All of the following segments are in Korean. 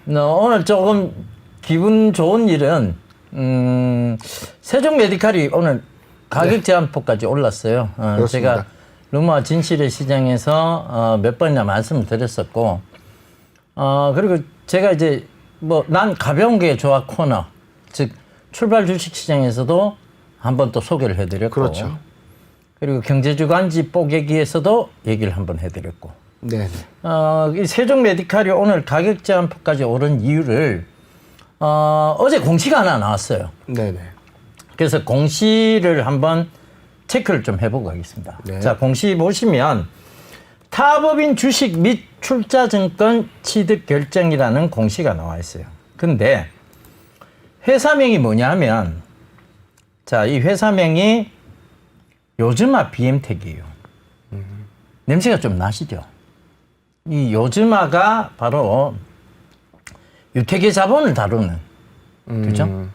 오늘 조금 기분 좋은 일은 세종 메디칼이 오늘 가격 제한폭까지 올랐어요. 제가 루마 진실의 시장에서 몇 번이나 말씀을 드렸었고, 그리고 제가 이제 뭐 난 가벼운 게 좋아 코너, 즉 출발 주식 시장에서도 한번 또 소개를 해드렸고, 그렇죠. 그리고 경제주간지 뽀개기에서도 얘기를 한번 해드렸고, 네. 이 세종 메디칼이 오늘 가격 제한폭까지 오른 이유를 어제 공시가 하나 나왔어요. 네네. 그래서 공시를 한번 체크를 좀 해보고 하겠습니다. 네. 자, 공시 보시면 타법인 주식 및 출자증권 취득 결정이라는 공시가 나와 있어요. 근데 회사명이 뭐냐 하면, 자, 이 회사명이 요즈마 BM텍이에요. 냄새가 좀 나시죠? 이 요즈마가 바로 유태계 자본을 다루는, 그죠?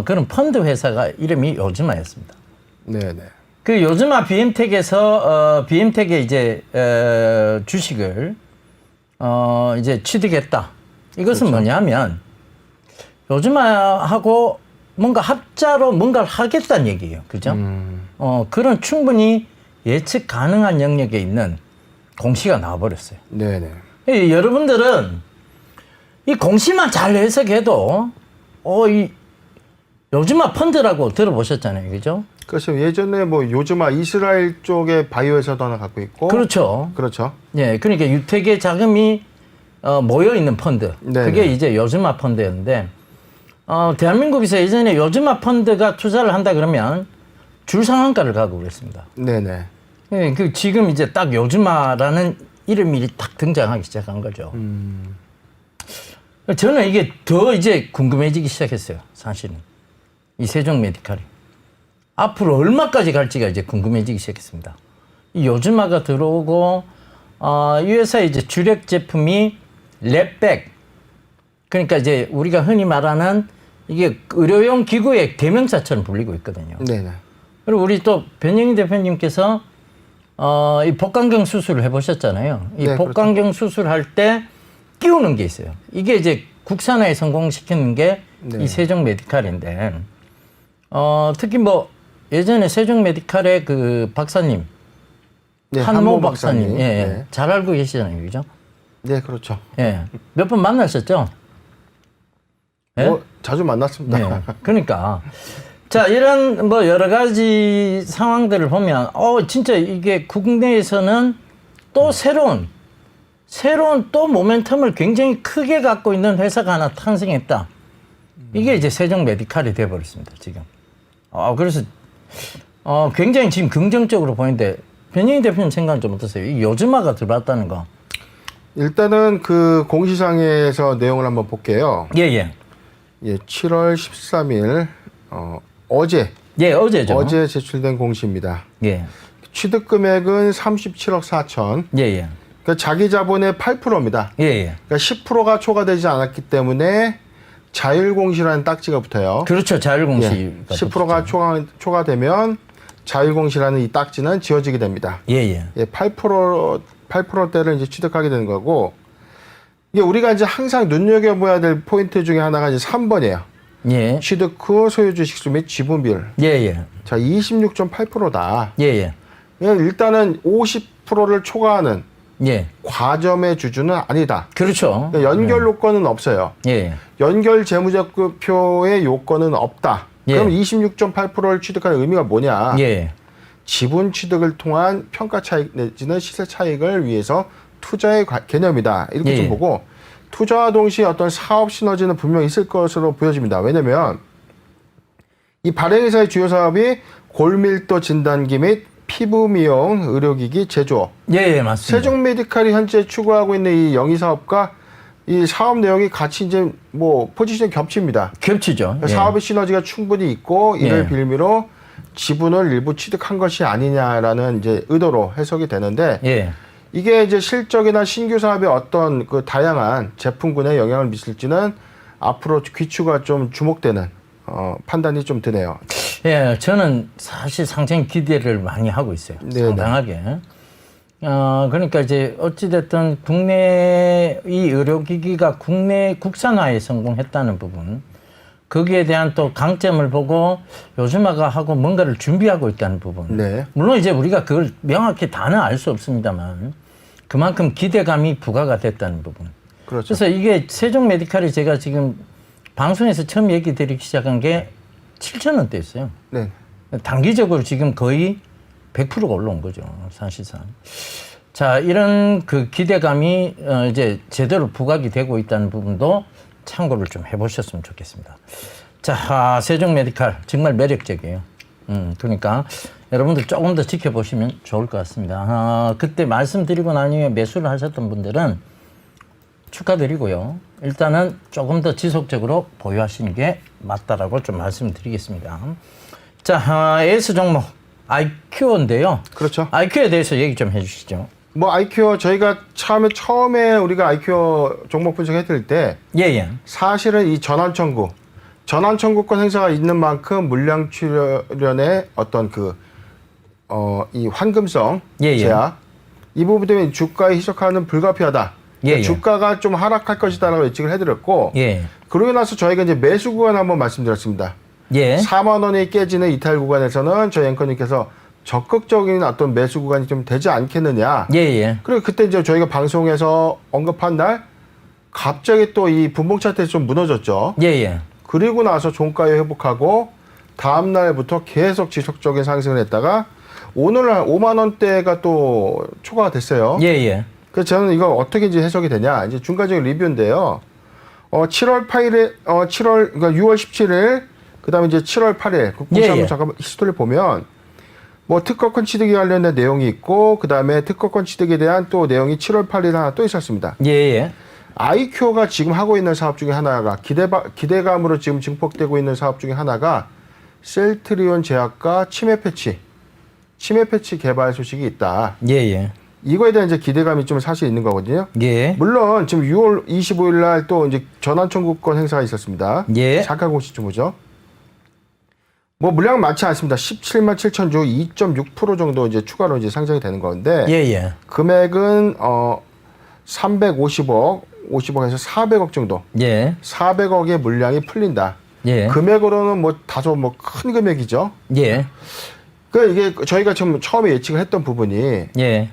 그런 펀드 회사가 이름이 요즈마였습니다. 네네. 그 요즈마 BM텍에서 BM텍의 이제 주식을 이제 취득했다. 이것은 그렇죠. 뭐냐면 요즈마하고 뭔가 합자로 뭔가를 하겠다는 얘기예요. 그죠? 그런 충분히 예측 가능한 영역에 있는 공시가 나와버렸어요. 네네. 여러분들은 이 공시만 잘 해석해도 이 요즈마 펀드라고 들어보셨잖아요. 그죠? 그렇죠. 예전에 뭐 요즈마 이스라엘 쪽에 바이오 회사도 하나 갖고 있고. 그렇죠. 그렇죠. 예, 그러니까 유태계 자금이 모여 있는 펀드. 네네. 그게 이제 요즈마 펀드였는데, 대한민국에서 예전에 요즈마 펀드가 투자를 한다 그러면 줄 상한가를 가고 그랬습니다. 네네. 예, 그 지금 이제 딱 요즈마라는 이름이 딱 등장하기 시작한 거죠. 저는 이게 더 이제 궁금해지기 시작했어요. 사실은 이 세종 메디칼이 앞으로 얼마까지 갈지가 이제 궁금해지기 시작했습니다. 이 요즈마가 들어오고, 이 회사의 이제 주력 제품이 랩백. 그러니까 이제 우리가 흔히 말하는 이게 의료용 기구의 대명사처럼 불리고 있거든요. 네네. 그리고 우리 또 변영희 대표님께서 이 복강경 수술을 해보셨잖아요. 이 네, 복강경 수술할 때 끼우는 게 있어요. 이게 이제 국산화에 성공시키는 게 이 세종 메디칼인데, 특히 뭐 예전에 세종 메디칼의 그 박사님, 네, 한모 박사님, 예, 네. 잘 알고 계시잖아요, 그죠? 네, 그렇죠. 예, 몇 번 만나셨죠? 예? 자주 만났습니다. 네. 그러니까 자, 이런 뭐 여러 가지 상황들을 보면 진짜 이게 국내에서는 또 새로운 또 모멘텀을 굉장히 크게 갖고 있는 회사가 하나 탄생했다. 이게 이제 세종 메디칼이 돼버렸습니다, 지금. 그래서 굉장히 지금 긍정적으로 보이는데, 변영희 대표님 생각은 좀 어떠세요? 이 요즈마가 들어왔다는 거. 일단은 그 공시상에서 내용을 한번 볼게요. 예. 예, 7월 13일 어제. 예, 어제죠. 어제 제출된 공시입니다. 예. 취득 금액은 37억 4천. 예. 그러니까 자기 자본의 8%입니다. 예. 그러니까 10%가 초과되지 않았기 때문에 자율공시라는 딱지가 붙어요. 그렇죠. 자율공시. 예, 10%가 초과되면 자율공시라는 이 딱지는 지워지게 됩니다. 예. 예, 8%대를 이제 취득하게 되는 거고, 이게 우리가 이제 항상 눈여겨봐야 될 포인트 중에 하나가 이제 3번이에요. 예. 취득 후 소유 주식수 및 지분 비율. 예. 자, 26.8%다. 예. 일단은 50%를 초과하는 예. 과점의 주주는 아니다. 그렇죠. 그러니까 연결 요건은 없어요. 예. 연결 재무제표의 요건은 없다. 예. 그럼 26.8%를 취득하는 의미가 뭐냐? 예. 지분 취득을 통한 평가 차익 내지는 시세 차익을 위해서 투자의 개념이다. 이렇게 좀 보고, 투자와 동시에 어떤 사업 시너지는 분명히 있을 것으로 보여집니다. 왜냐면 이 발행회사의 주요 사업이 골밀도 진단기 및 피부 미용, 의료기기 제조업. 예, 맞습니다. 세종 메디칼이 현재 추구하고 있는 이 영위 사업과 이 사업 내용이 같이 이제 뭐 포지션이 겹칩니다. 겹치죠. 예. 사업의 시너지가 충분히 있고 이를 빌미로 지분을 일부 취득한 것이 아니냐라는 이제 의도로 해석이 되는데, 이게 이제 실적이나 신규 사업의 어떤 그 다양한 제품군에 영향을 미칠지는 앞으로 귀추가 좀 주목되는 판단이 좀 드네요. 예, 저는 사실 상당히 기대를 많이 하고 있어요. 네네. 상당하게. 그러니까 이제 어찌됐든 국내 이 의료기기가 국내 국산화에 성공했다는 부분, 거기에 대한 또 강점을 보고 요즘화가 하고 뭔가를 준비하고 있다는 부분. 네. 물론 이제 우리가 그걸 명확히 다는 알 수 없습니다만 그만큼 기대감이 부과가 됐다는 부분. 그렇죠. 그래서 이게 세종 메디칼이 제가 지금 방송에서 처음 얘기 드리기 시작한 게 7,000원대였어요. 네. 단기적으로 지금 거의 100%가 올라온 거죠, 사실상. 자, 이런 그 기대감이 이제 제대로 부각이 되고 있다는 부분도 참고를 좀 해보셨으면 좋겠습니다. 자, 세종 메디칼 정말 매력적이에요. 그러니까 여러분들 조금 더 지켜보시면 좋을 것 같습니다. 그때 말씀드리고 난 이후에 매수를 하셨던 분들은 축하드리고요. 일단은 조금 더 지속적으로 보유하시는 게 맞다라고 좀 말씀드리겠습니다. 자, 에이스 종목 아이큐어인데요. 그렇죠. 아이큐어에 대해서 얘기 좀 해주시죠. 뭐 아이큐어 저희가 처음에 우리가 아이큐어 종목 분석해드릴 때 예. 사실은 이 전환청구권 행사가 있는 만큼 물량 출연의 어떤 이 환금성 예. 제약 이 부분 때문에 주가의 희석하는 불가피하다. 예. 주가가 좀 하락할 것이다라고 예측을 해드렸고 예. 그러고 나서 저희가 이제 매수 구간 한번 말씀드렸습니다. 예. 4만 원이 깨지는 이탈 구간에서는 저희 앵커님께서 적극적인 어떤 매수 구간이 좀 되지 않겠느냐. 예. 그리고 그때 이제 저희가 방송에서 언급한 날 갑자기 또 이 분봉 차트에서 좀 무너졌죠. 예. 그리고 나서 종가에 회복하고 다음 날부터 계속 지속적인 상승을 했다가 오늘 한 5만 원대가 또 초과가 됐어요. 예. 그래서 저는 이거 어떻게 이제 해석이 되냐. 이제 중간적인 리뷰인데요. 7월 8일에, 그러니까 6월 17일, 그 다음에 이제 7월 8일, 그 공시 한번 잠깐만 히스토리를 보면, 뭐 특허권 취득에 관련된 내용이 있고, 그 다음에 특허권 취득에 대한 또 내용이 7월 8일 하나 또 있었습니다. 예. 아이큐어가 지금 하고 있는 사업 중에 하나가, 기대감으로 지금 증폭되고 있는 사업 중에 하나가, 셀트리온 제약과 치매 패치 개발 소식이 있다. 예. 이거에 대한 이제 기대감이 좀 사실 있는 거거든요. 예. 물론 지금 6월 25일 날 또 이제 전환 청구권 행사가 있었습니다. 예. 잠깐 공시 좀 보죠. 뭐 물량 많지 않습니다. 17만 7천 주 2.6% 정도 이제 추가로 이제 상장이 되는 건데 예. 금액은 350억에서 400억 정도. 예. 400억의 물량이 풀린다. 예. 금액으로는 뭐 다소 뭐 큰 금액이죠. 예. 그러니까 이게 저희가 처음에 예측을 했던 부분이 예.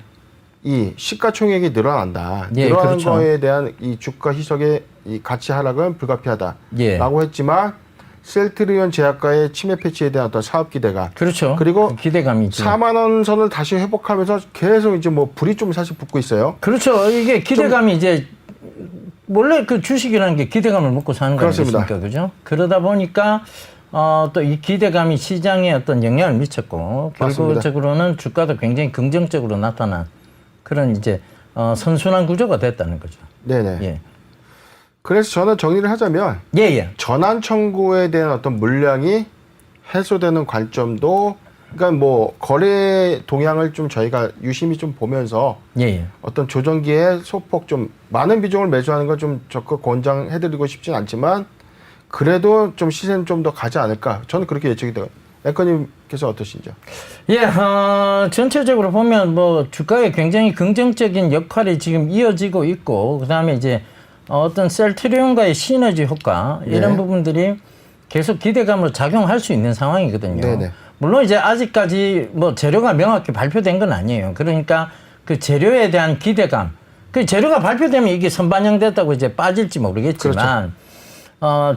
이 시가총액이 늘어난다. 예, 늘어나는 그렇죠. 거에 대한 이 주가 희석의 이 가치 하락은 불가피하다. 예. 라고 했지만 셀트리온 제약과의 치매 패치에 대한 어떤 사업 기대가 그렇죠. 그리고 기대감이 있죠. 4만 원 선을 다시 회복하면서 계속 이제 뭐 불이 좀 사실 붙고 있어요. 그렇죠. 이게 기대감이 이제 원래 그 주식이라는 게 기대감을 먹고 사는 거 그렇습니다. 아니겠습니까? 그죠? 그러다 보니까 또 이 기대감이 시장에 어떤 영향을 미쳤고 맞습니다. 결과적으로는 주가도 굉장히 긍정적으로 나타난 그런 이제 선순환 구조가 됐다는 거죠. 네네. 예. 그래서 저는 정리를 하자면 예. 전환 청구에 대한 어떤 물량이 해소되는 관점도 그러니까 뭐 거래 동향을 좀 저희가 유심히 좀 보면서 예. 어떤 조정기에 소폭 좀 많은 비중을 매수하는 걸 좀 적극 권장해드리고 싶진 않지만 그래도 좀 시세는 좀 더 가지 않을까 저는 그렇게 예측이 돼요. 앵커님께서 어떠신지요? 예, 전체적으로 보면 뭐 주가에 굉장히 긍정적인 역할이 지금 이어지고 있고 그다음에 이제 어떤 셀트리온과의 시너지 효과 이런 네. 부분들이 계속 기대감으로 작용할 수 있는 상황이거든요. 네네. 물론 이제 아직까지 뭐 재료가 명확히 발표된 건 아니에요. 그러니까 그 재료에 대한 기대감, 그 재료가 발표되면 이게 선반영됐다고 이제 빠질지 모르겠지만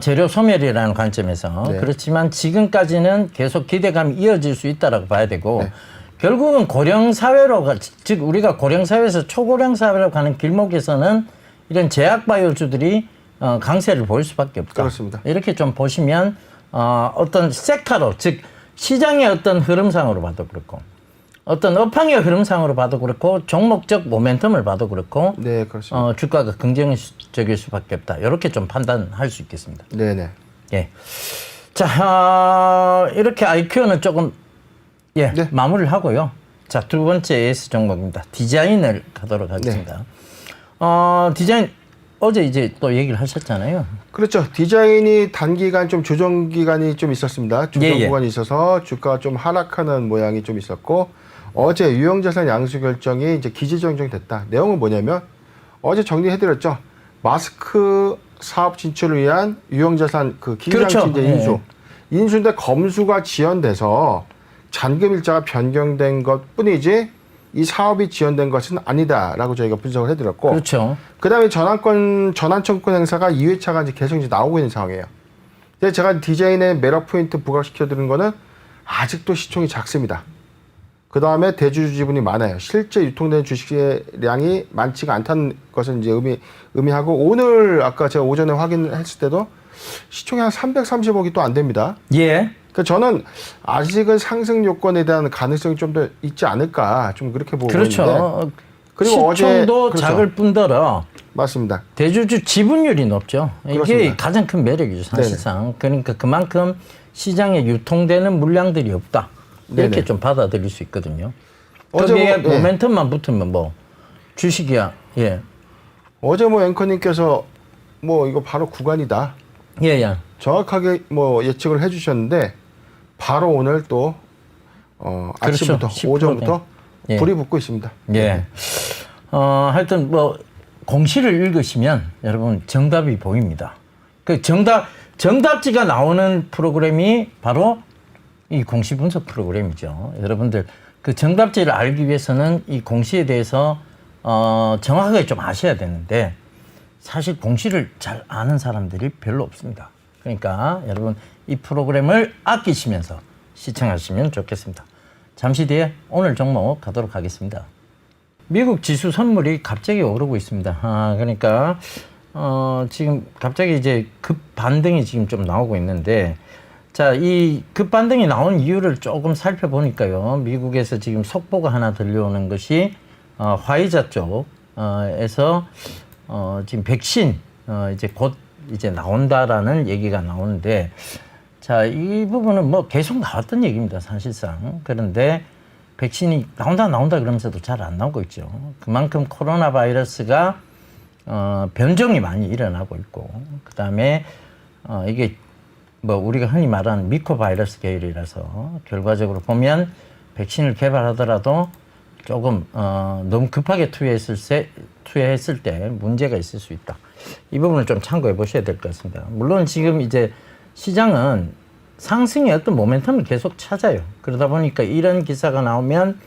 재료 소멸이라는 관점에서 네. 그렇지만 지금까지는 계속 기대감이 이어질 수 있다라고 봐야 되고 네. 결국은 고령 사회로 즉 우리가 고령 사회에서 초고령 사회로 가는 길목에서는 이런 제약 바이오주들이 강세를 보일 수밖에 없다. 그렇습니다. 이렇게 좀 보시면 어떤 섹터로 즉 시장의 어떤 흐름상으로 봐도 그렇고 어떤 업황의 흐름상으로 봐도 그렇고 종목적 모멘텀을 봐도 그렇고 네, 그렇습니다. 주가가 긍정적일 수밖에 없다. 이렇게 좀 판단할 수 있겠습니다. 네네. 예. 자, 이렇게 IQ는 조금 네. 마무리를 하고요. 자, 두 번째 AS 종목입니다. 디자인을 가도록 하겠습니다. 디자인 어제 이제 또 얘기를 하셨잖아요. 그렇죠. 디자인이 단기간 좀 조정 기간이 좀 있었습니다. 조정 구간이 있어서 주가가 좀 하락하는 모양이 좀 있었고 어제 유형자산 양수 결정이 이제 기지정정이 됐다. 내용은 뭐냐면 어제 정리해드렸죠. 마스크 사업 진출을 위한 유형자산 그 기지장치 그렇죠. 이제 인수. 인수인데 검수가 지연돼서 잔금 일자가 변경된 것뿐이지 이 사업이 지연된 것은 아니다라고 저희가 분석을 해드렸고. 그렇죠. 그다음에 전환청구권 행사가 2회차가 이제 계속 이제 나오고 있는 상황이에요. 근데 제가 디자인에 매력 포인트 부각시켜드린 거는 아직도 시총이 작습니다. 그 다음에 대주주 지분이 많아요. 실제 유통되는 주식량이 많지가 않다는 것을 이제 의미하고 오늘 아까 제가 오전에 확인했을 때도 시총이 한 330억이 또 안 됩니다. 예. 그러니까 저는 아직은 상승 요건에 대한 가능성이 좀 더 있지 않을까 좀 그렇게 보고 있는데. 그렇죠. 그리고 시총도 어제 작을 뿐더러 맞습니다. 대주주 지분율이 높죠. 이게 그렇습니다. 가장 큰 매력이죠, 사실상. 그러니까 그만큼 시장에 유통되는 물량들이 없다. 이렇게 네네. 좀 받아들일 수 있거든요. 어제 거기에 뭐, 예. 모멘텀만 붙으면 뭐 주식이야. 예. 어제 뭐 앵커님께서 뭐 이거 바로 구간이다. 예, 예. 정확하게 뭐 예측을 해주셨는데 바로 오늘 또 그렇죠. 아침부터 10% 오전부터 예. 불이 붙고 있습니다. 예. 하여튼 뭐 공시를 읽으시면 여러분 정답이 보입니다. 그 정답지가 나오는 프로그램이 바로 이 공시 분석 프로그램이죠. 여러분들 그 정답지를 알기 위해서는 이 공시에 대해서 정확하게 좀 아셔야 되는데 사실 공시를 잘 아는 사람들이 별로 없습니다. 그러니까 여러분 이 프로그램을 아끼시면서 시청하시면 좋겠습니다. 잠시 뒤에 오늘 종목 가도록 하겠습니다. 미국 지수 선물이 갑자기 오르고 있습니다. 그러니까 지금 갑자기 이제 급 반등이 지금 좀 나오고 있는데 자, 이 급 반등이 나온 이유를 조금 살펴보니까요. 미국에서 지금 속보가 하나 들려오는 것이 화이자 쪽에서 지금 백신 이제 곧 이제 나온다라는 얘기가 나오는데 자, 이 부분은 뭐 계속 나왔던 얘기입니다, 사실상. 그런데 백신이 나온다 그러면서도 잘 안 나오고 있죠. 그만큼 코로나 바이러스가 변종이 많이 일어나고 있고, 그 다음에 이게 뭐 우리가 흔히 말하는 미코 바이러스 계열이라서 결과적으로 보면 백신을 개발하더라도 조금 너무 급하게 투여했을 때 문제가 있을 수 있다. 이 부분을 좀 참고해 보셔야 될 것 같습니다. 물론 지금 이제 시장은 상승의 어떤 모멘텀을 계속 찾아요. 그러다 보니까 이런 기사가 나오면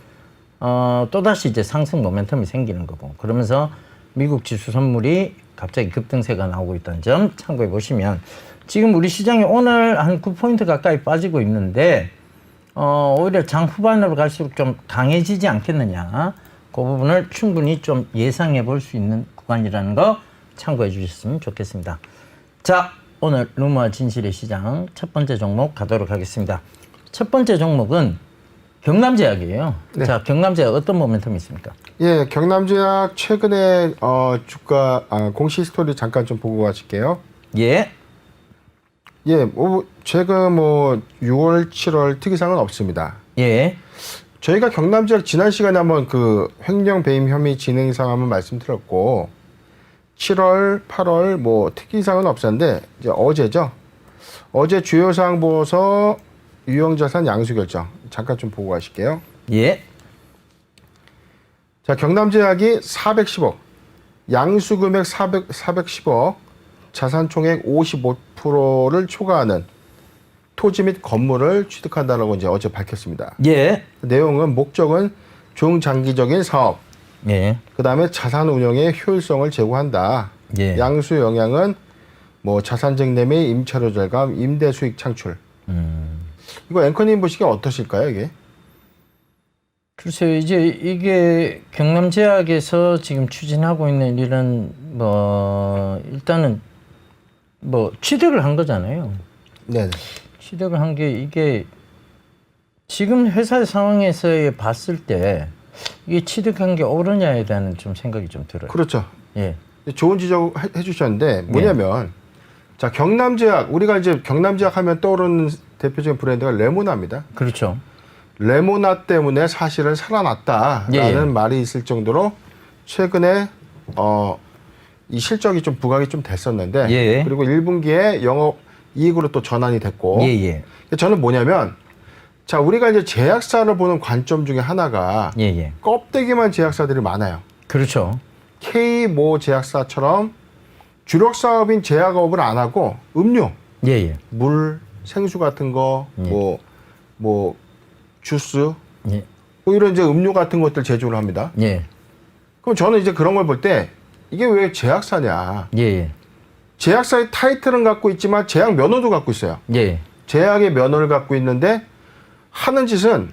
또다시 이제 상승 모멘텀이 생기는 거고, 그러면서 미국 지수 선물이 갑자기 급등세가 나오고 있다는 점 참고해 보시면, 지금 우리 시장이 오늘 한 9포인트 가까이 빠지고 있는데 오히려 장 후반으로 갈수록 좀 강해지지 않겠느냐, 그 부분을 충분히 좀 예상해 볼 수 있는 구간이라는 거 참고해 주셨으면 좋겠습니다. 자, 오늘 루머와 진실의 시장 첫 번째 종목 가도록 하겠습니다. 첫 번째 종목은 경남제약이에요. 네. 자, 경남제약 어떤 모멘텀이 있습니까? 예, 경남제약 최근에 주가 공시 스토리 잠깐 좀 보고 가실게요. 예. 예, 최근 뭐 6월, 7월 특이사항은 없습니다. 예. 저희가 경남제약 지난 시간에 한번 그 횡령 배임 혐의 진행상 한번 말씀드렸고 7월, 8월 뭐 특이사항은 없었는데 이제 어제죠. 어제 주요 사항 보고서 유형자산 양수 결정 잠깐 좀 보고 가실게요. 예. 자, 경남제약이 410억, 양수 금액 410억, 자산 총액 55%를 초과하는 토지 및 건물을 취득한다라고 이제 어제 밝혔습니다. 예. 내용은 목적은 중장기적인 사업, 예. 그 다음에 자산 운영의 효율성을 제고한다. 예. 양수 영향은 뭐 자산 증대 및 임차료 절감, 임대 수익 창출. 이거 앵커님 보시기에 어떠실까요, 이게? 글쎄요, 이제 이게 경남제약에서 지금 추진하고 있는 일은 뭐 일단은 뭐 취득을 한 거잖아요. 네. 취득을 한 게 이게 지금 회사 상황에서 봤을 때 이게 취득한 게 옳으냐에 대한 좀 생각이 좀 들어요. 그렇죠. 예. 좋은 지적 해주셨는데 뭐냐면 자, 경남제약, 우리가 이제 경남제약 하면 떠오르는 대표적인 브랜드가 레모나입니다. 그렇죠. 레모나 때문에 사실은 살아났다라는 예. 말이 있을 정도로 최근에 이 실적이 좀 부각이 좀 됐었는데 예. 그리고 1분기에 영업 이익으로 또 전환이 됐고 예, 예. 저는 뭐냐면 자, 우리가 이제 제약사를 보는 관점 중에 하나가 예, 예. 껍데기만 제약사들이 많아요. 그렇죠. K 모 제약사처럼 주력 사업인 제약업을 안 하고 음료, 예, 예. 물, 생수 같은 거, 뭐 주스, 예. 뭐 이런 이제 음료 같은 것들 제조를 합니다. 예. 그럼 저는 이제 그런 걸 볼 때 이게 왜 제약사냐? 예, 예. 제약사의 타이틀은 갖고 있지만 제약 면허도 갖고 있어요. 예. 제약의 면허를 갖고 있는데 하는 짓은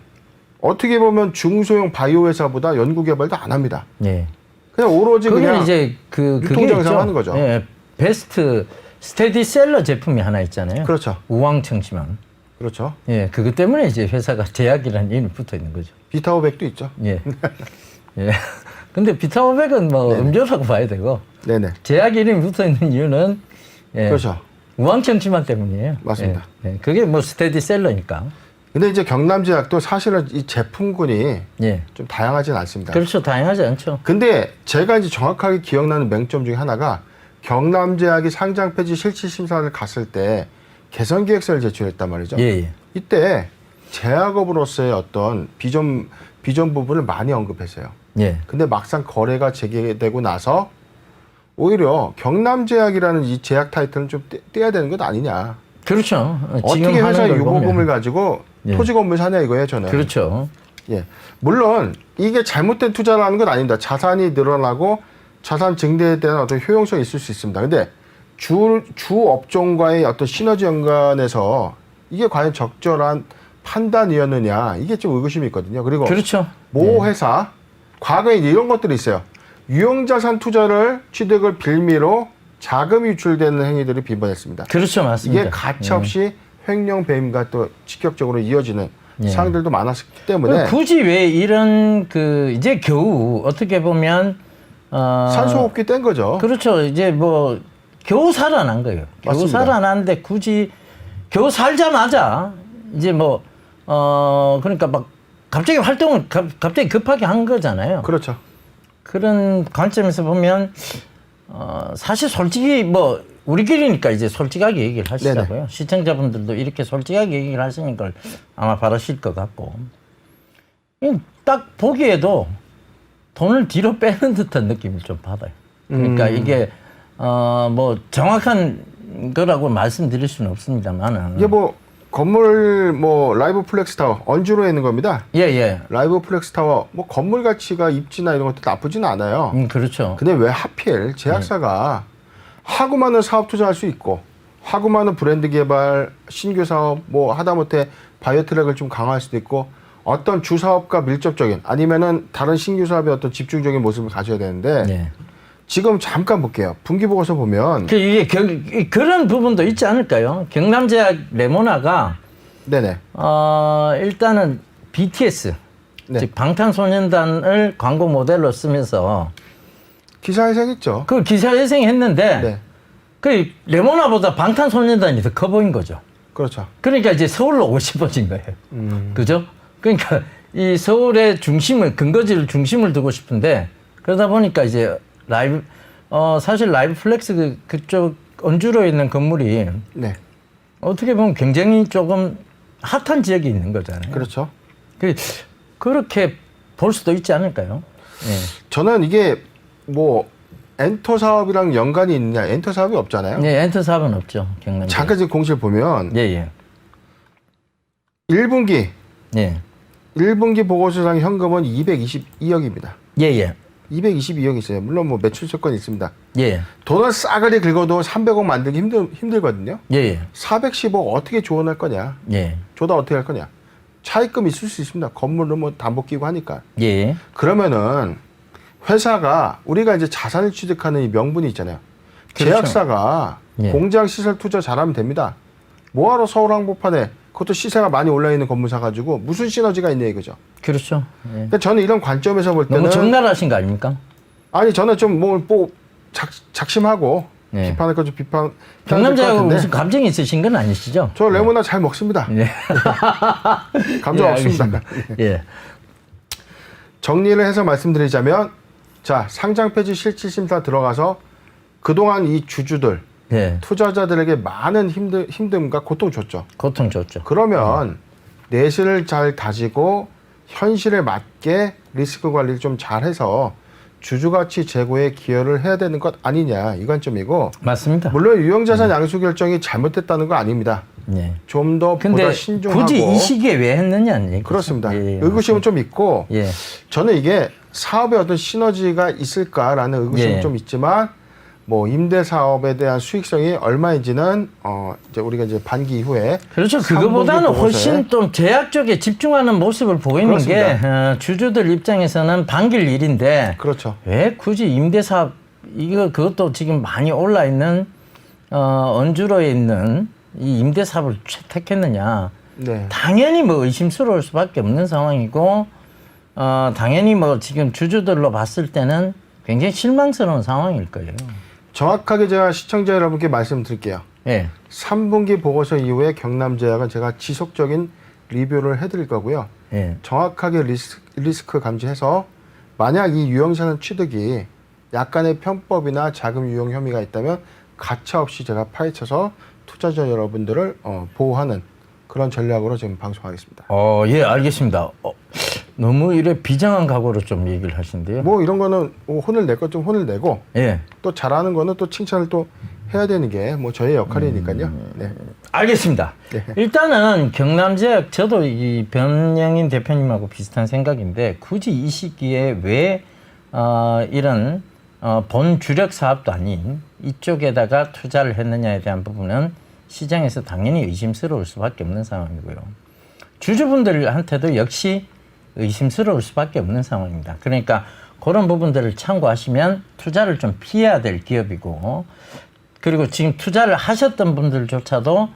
어떻게 보면 중소형 바이오 회사보다 연구 개발도 안 합니다. 예. 그냥 오로지 그게 그냥 이제 그게 유통정상 있죠. 하는 거죠. 예. 베스트 스테디셀러 제품이 하나 있잖아요. 그렇죠. 우황청심환. 그렇죠. 예. 그것 때문에 이제 회사가 제약이라는 이름이 붙어 있는 거죠. 비타오백도 있죠. 예. 예. 근데 비타오백은 뭐 네네. 음료라고 봐야 되고 네네. 제약 이름이 붙어 있는 이유는 예. 그렇죠. 우황청심환 때문이에요. 맞습니다. 예. 예. 그게 뭐 스테디셀러니까. 근데 이제 경남제약도 사실은 이 제품군이 예. 좀 다양하진 않습니다. 그렇죠. 다양하지 않죠. 근데 제가 이제 정확하게 기억나는 맹점 중에 하나가 경남제약이 상장 폐지 실질 심사를 갔을 때 개선 기획서를 제출했단 말이죠. 예, 예. 이때 제약업으로서의 어떤 비전 부분을 많이 언급했어요. 예. 근데 막상 거래가 재개되고 나서 오히려 경남제약이라는 이 제약 타이틀은 좀 떼야 되는 것 아니냐. 그렇죠. 어떻게 지금 회사 하는 걸 유보금을 보면. 가지고 예. 토지 건물 사냐 이거예요, 저는. 그렇죠. 예. 물론 이게 잘못된 투자라는 건 아닙니다. 자산이 늘어나고 자산 증대에 대한 어떤 효용성이 있을 수 있습니다. 근데 주 업종과의 어떤 시너지 연관에서 이게 과연 적절한 판단이었느냐 이게 좀 의구심이 있거든요. 그리고 그렇죠. 모 회사 과거에 이런 것들이 있어요. 유형자산 투자를 취득을 빌미로 자금이 유출되는 행위들이 빈번했습니다. 그렇죠. 맞습니다. 이게 가차없이 횡령 배임과 또 직격적으로 이어지는 예. 사항들도 많았기 때문에 굳이 왜 이런 이제 겨우 어떻게 보면 산소호흡기 뗀 거죠. 그렇죠. 이제 뭐 겨우 살아난 거예요. 겨우 맞습니다. 살아났는데 굳이 겨우 살자마자 이제 뭐 그러니까 막 갑자기 활동을 갑자기 급하게 한 거잖아요. 그렇죠. 그런 관점에서 보면 사실 솔직히 뭐 우리끼리니까 이제 솔직하게 얘기를 하시자고요. 네네. 시청자분들도 이렇게 솔직하게 얘기를 하시는 걸 아마 바라실 것 같고 딱 보기에도 돈을 뒤로 빼는 듯한 느낌을 좀 받아요. 그러니까 이게 뭐 정확한 거라고 말씀드릴 수는 없습니다만은 이게 뭐 건물 뭐 라이브 플렉스 타워 언주로에 있는 겁니다. 예. 라이브 플렉스 타워 뭐 건물 가치가 입지나 이런 것도 나쁘진 않아요. 그렇죠. 근데 왜 하필 제약사가 하고 많은 사업 투자할 수 있고 하고 많은 브랜드 개발, 신규 사업 뭐 하다못해 바이오 트랙을 좀 강화할 수도 있고 어떤 주 사업과 밀접적인 아니면은 다른 신규 사업의 어떤 집중적인 모습을 가져야 되는데 예. 지금 잠깐 볼게요. 분기 보고서 보면 이게 그런 부분도 있지 않을까요? 경남제약 레모나가 네네. 일단은 BTS 네. 즉 방탄소년단을 광고 모델로 쓰면서 기사회생했죠. 그 기사회생했는데 네. 그 레모나보다 방탄소년단이 더 커 보인 거죠. 그렇죠. 그러니까 이제 서울로 오고 싶어진 거예요. 그죠? 그러니까 이 서울의 근거지를 중심을 두고 싶은데 그러다 보니까 이제 사실 라이브 플렉스 그쪽 언주로에 있는 건물이 네. 어떻게 보면 굉장히 조금 핫한 지역이 있는 거잖아요. 그렇죠. 그렇게 볼 수도 있지 않을까요? 예. 저는 이게 뭐 엔터 사업이랑 연관이 있느냐? 엔터 사업이 없잖아요. 네, 엔터 사업은 없죠. 경남. 잠깐 지금 공시를 보면 예. 1분기 예. 1분기 보고서상 현금은 222억입니다. 예. 222억이 있어요. 물론 뭐 매출 조건이 있습니다. 예. 돈을 싸그리 긁어도 300억 만들기 힘들거든요. 예. 410억 어떻게 조언할 거냐? 예. 조다 어떻게 할 거냐? 차입금 있을 수 있습니다. 건물은 뭐 담보 끼고 하니까. 예. 그러면은 회사가 우리가 이제 자산을 취득하는 이 명분이 있잖아요. 그렇죠. 제약사가 예. 공장 시설 투자 잘하면 됩니다. 뭐하러 서울 한복판에 그것도 시세가 많이 올라 있는 건물 사가지고 무슨 시너지가 있냐 이거죠. 그렇죠. 예. 그러니까 저는 이런 관점에서 볼 때는 너무 적나라하신 거 아닙니까? 아니 저는 좀 뭐 작심하고 예. 비판할 거 좀 비판. 경남자하고 무슨 감정이 있으신 건 아니시죠? 저 레모나 잘 먹습니다. 예. 감정 예, 없습니다. 알겠습니다. 예. 정리를 해서 말씀드리자면 자 상장 폐지 실질 심사 들어가서 그동안 이 주주들 예. 투자자들에게 많은 힘듦과 고통 줬죠. 고통 줬죠. 그러면 넷을 잘 다지고 현실에 맞게 리스크 관리를 좀 잘해서 주주가치 제고에 기여를 해야 되는 것 아니냐 이 관점이고 맞습니다. 물론 유형자산 양수 결정이 잘못됐다는 거 아닙니다. 예. 좀 더 보다 근데 신중하고 굳이 이 시기에 왜 했느냐는 얘기죠. 그렇습니다. 예, 의구심은 좀 있고 예. 저는 이게 사업에 어떤 시너지가 있을까라는 의구심은 예. 좀 있지만 뭐 임대 사업에 대한 수익성이 얼마인지는 이제 우리가 이제 반기 이후에 그렇죠. 3분기 그거보다는 보고서에 훨씬 좀 제약 쪽에 집중하는 모습을 보고 있는 게 주주들 입장에서는 반길 일인데 그렇죠. 왜 굳이 임대사업 그것도 지금 많이 올라 있는 언주로에 있는 이 임대사업을 택했느냐? 네. 당연히 뭐 의심스러울 수밖에 없는 상황이고 당연히 뭐 지금 주주들로 봤을 때는 굉장히 실망스러운 상황일 거예요. 정확하게 제가 시청자 여러분께 말씀드릴게요. 예. 3분기 보고서 이후에 경남제약은 제가 지속적인 리뷰를 해드릴 거고요. 예. 정확하게 리스크 감지해서 만약 이 유형자산 취득이 약간의 편법이나 자금 유용 혐의가 있다면 가차없이 제가 파헤쳐서 투자자 여러분들을 보호하는 그런 전략으로 지금 방송하겠습니다. 예, 알겠습니다. 너무 이래 비장한 각오로 좀 얘기를 하신대요. 뭐 이런 거는 혼을 낼 것 좀 혼을 내고 예. 또 잘하는 거는 또 칭찬을 또 해야 되는 게 뭐 저의 역할이니까요. 네. 알겠습니다. 네. 일단은 경남제약 저도 이 변영인 대표님하고 비슷한 생각인데 굳이 이 시기에 왜 이런 본 주력 사업도 아닌 이쪽에다가 투자를 했느냐에 대한 부분은 시장에서 당연히 의심스러울 수밖에 없는 상황이고요. 주주분들한테도 역시 의심스러울 수밖에 없는 상황입니다. 그러니까 그런 부분들을 참고하시면 투자를 좀 피해야 될 기업이고 그리고 지금 투자를 하셨던 분들조차도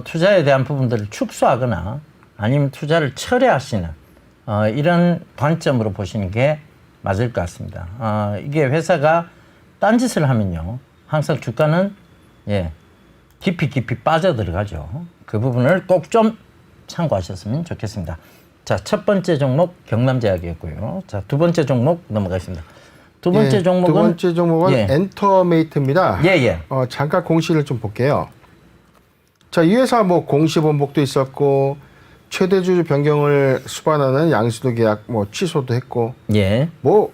투자에 대한 부분들을 축소하거나 아니면 투자를 철회하시는 이런 관점으로 보시는 게 맞을 것 같습니다. 이게 회사가 딴짓을 하면요. 항상 주가는 깊이 빠져들어가죠. 그 부분을 꼭 좀 참고하셨으면 좋겠습니다. 자, 첫 번째 종목 경남제약이었고요. 자, 두 번째 종목 넘어가겠습니다. 두 번째 종목은 엔터메이트입니다. 잠깐 공시를 좀 볼게요. 자, 이 회사 뭐 공시 번복도 있었고 최대 주주 변경을 수반하는 양수도 계약 뭐 취소도 했고 뭐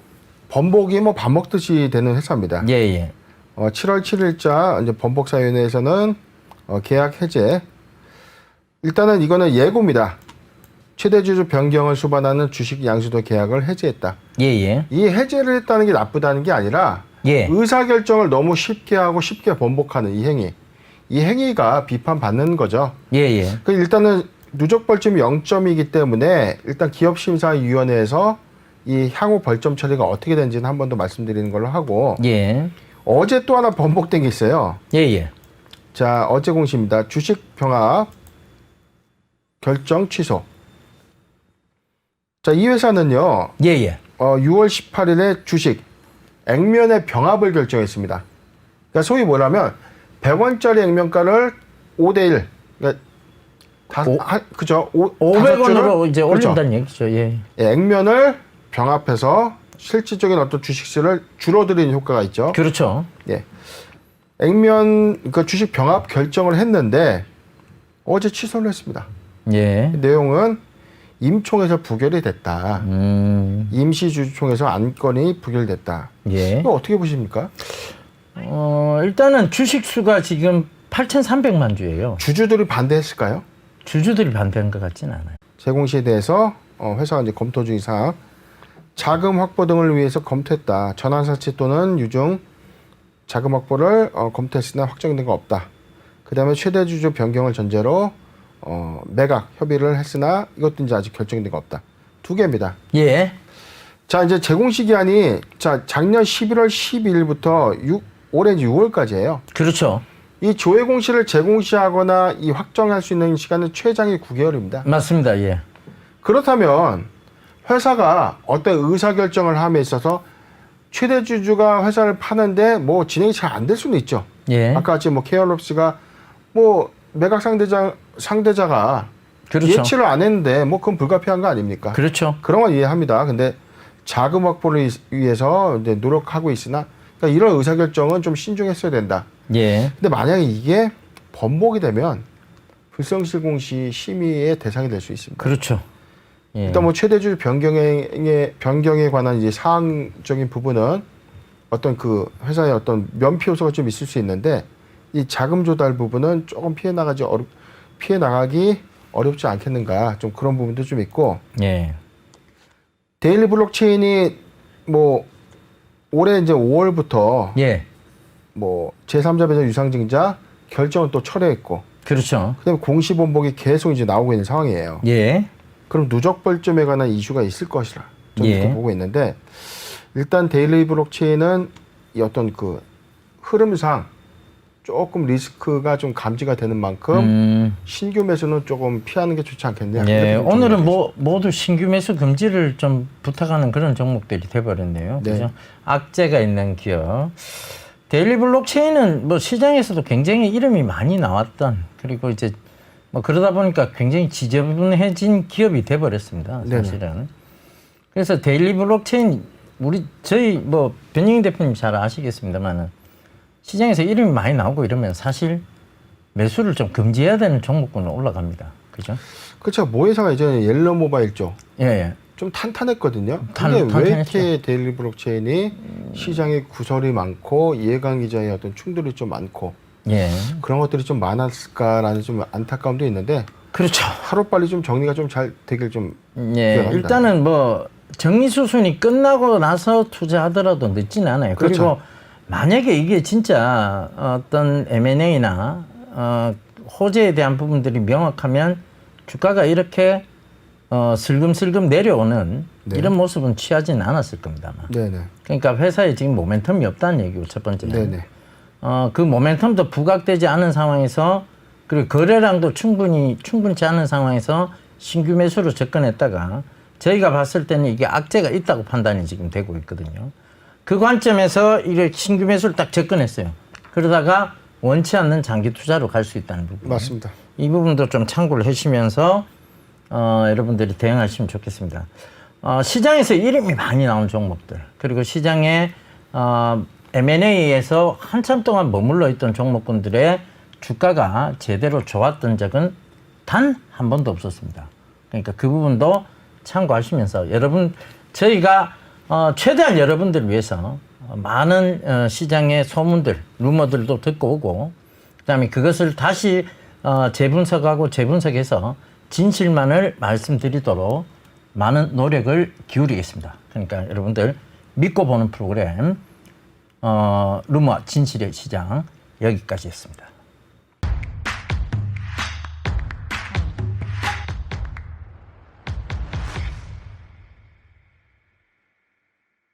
번복이 뭐 밥 먹듯이 되는 회사입니다. 7월 7일자 이제 번복사위원회에서는 계약 해제. 일단은 이거는 예고입니다. 최대 주주 변경을 수반하는 주식 양수도 계약을 해제했다. 이 해제를 했다는 게 나쁘다는 게 아니라 의사결정을 너무 쉽게 하고 쉽게 번복하는 이 행위. 이 행위가 비판받는 거죠. 일단은 누적 벌점이 0점이기 때문에 일단 기업심사위원회에서 이 향후 벌점 처리가 어떻게 되는지는 한 번 더 말씀드리는 걸로 하고 어제 또 하나 번복된 게 있어요. 자, 어제 공시입니다. 주식 병합 결정 취소. 자, 이 회사는요. 6월 18일에 주식 액면의 병합을 결정했습니다. 그러니까 소위 뭐냐면 100원짜리 액면가를 5대1 그러니까 그죠? 500원으로 이제 그렇죠. 올린다는 얘기죠. 액면을 병합해서 실질적인 어떤 주식수를 줄어드리는 효과가 있죠. 그렇죠. 액면 그 주식 병합 결정을 했는데 어제 취소를 했습니다. 내용은 임총에서 부결이 됐다. 임시주주총에서 안건이 부결됐다. 이거 어떻게 보십니까? 일단은 주식수가 지금 8,300만 주예요. 주주들이 반대했을까요? 주주들이 반대한 것 같지는 않아요. 재공시에 대해서 회사가 이제 검토 중인 사항, 자금 확보 등을 위해서 검토했다. 전환사채 또는 유증 자금 확보를 검토했으나 확정된 거 없다. 그 다음에 최대 주주 변경을 전제로 매각 협의를 했으나 이것도 이제 아직 결정된 거 없다. 두 개입니다. 자, 이제 제공시 기한이 작년 11월 12일부터 올해 6월까지예요. 그렇죠. 이 조회 공시를 재공시하거나 이 확정할 수 있는 시간은 최장이 9개월입니다. 맞습니다. 그렇다면 회사가 어떤 의사결정을 함에 있어서 최대 주주가 회사를 파는데 뭐 진행이 잘 안 될 수는 있죠. 아까 같이 뭐 케어롭스가 뭐 매각 상대자가 예치를 안 했는데 뭐 그건 불가피한 거 아닙니까? 그런 건 이해합니다. 근데 자금 확보를 위해서 이제 노력하고 있으나 그러니까 이런 의사결정은 좀 신중했어야 된다. 근데 만약에 이게 번복이 되면 불성실공시 심의의 대상이 될 수 있습니다. 그렇죠. 예. 일단 뭐 최대주 변경에 관한 이제 사항적인 부분은 어떤 그 회사의 어떤 면피 요소가 좀 있을 수 있는데 이 자금 조달 부분은 조금 피해 나가기 어렵지 않겠는가 좀 그런 부분도 좀 있고 예. 데일리 블록체인이 뭐 올해 이제 5월부터 예. 뭐 제3자 배당 유상증자 결정을 또 철회했고 그렇죠. 그다음에 공시본복이 계속 이제 나오고 있는 상황이에요. 예. 그럼 누적 벌점에 관한 이슈가 있을 것이라 저는 예. 이렇게 보고 있는데 일단 데일리 블록체인은 이 어떤 그 흐름상 조금 리스크가 좀 감지가 되는 만큼 신규 매수는 조금 피하는 게 좋지 않겠냐. 예. 오늘은 모두 신규 매수 금지를 좀 부탁하는 그런 종목들이 돼버렸네요. 네. 그죠? 악재가 있는 기업. 데일리 블록체인은 뭐 시장에서도 굉장히 이름이 많이 나왔던 그리고 이제 뭐 그러다 보니까 굉장히 지저분해진 기업이 돼버렸습니다. 사실은. 네네. 그래서 데일리 블록체인 저희 뭐 변영인 대표님 잘 아시겠습니다만은 시장에서 이름이 많이 나오고 이러면 사실 매수를 좀 금지해야 되는 종목군으로 올라갑니다. 그죠? 그렇죠. 모회사가 이제 옐로우 모바일죠. 예, 예. 좀 탄탄했거든요. 근데 왜 이렇게 데일리 블록체인이 시장에 구설이 많고 이해관계자의 어떤 충돌이 좀 많고 예. 그런 것들이 좀 많았을까라는 좀 안타까움도 있는데 그렇죠. 하루빨리 좀 정리가 좀 잘 되길 좀 예. 기원합니다. 일단은 뭐 정리 수순이 끝나고 나서 투자하더라도 늦지는 않아요. 그렇죠. 그리고 만약에 이게 진짜 어떤 M&A나 호재에 대한 부분들이 명확하면 주가가 이렇게 슬금슬금 내려오는 네. 이런 모습은 취하지는 않았을 겁니다. 아마. 네네. 그러니까 회사에 지금 모멘텀이 없다는 얘기고 첫 번째는. 네네. 그 모멘텀도 부각되지 않은 상황에서 그리고 거래량도 충분치 않은 상황에서 신규 매수로 접근했다가 저희가 봤을 때는 이게 악재가 있다고 판단이 지금 되고 있거든요. 그 관점에서 이게 신규 매수를 딱 접근했어요. 그러다가 원치 않는 장기 투자로 갈 수 있다는 부분. 맞습니다. 이 부분도 좀 참고를 해주시면서 여러분들이 대응하시면 좋겠습니다. 시장에서 이름이 많이 나온 종목들 그리고 시장에 M&A에서 한참 동안 머물러 있던 종목군들의 주가가 제대로 좋았던 적은 단 한 번도 없었습니다. 그러니까 그 부분도 참고하시면서 저희가 최대한 여러분들을 위해서 많은 시장의 소문들, 루머들도 듣고 오고 그다음에 그것을 다시 재분석하고 재분석해서 진실만을 말씀드리도록 많은 노력을 기울이겠습니다. 그러니까 여러분들 믿고 보는 프로그램 루머 진실의 시장 여기까지였습니다.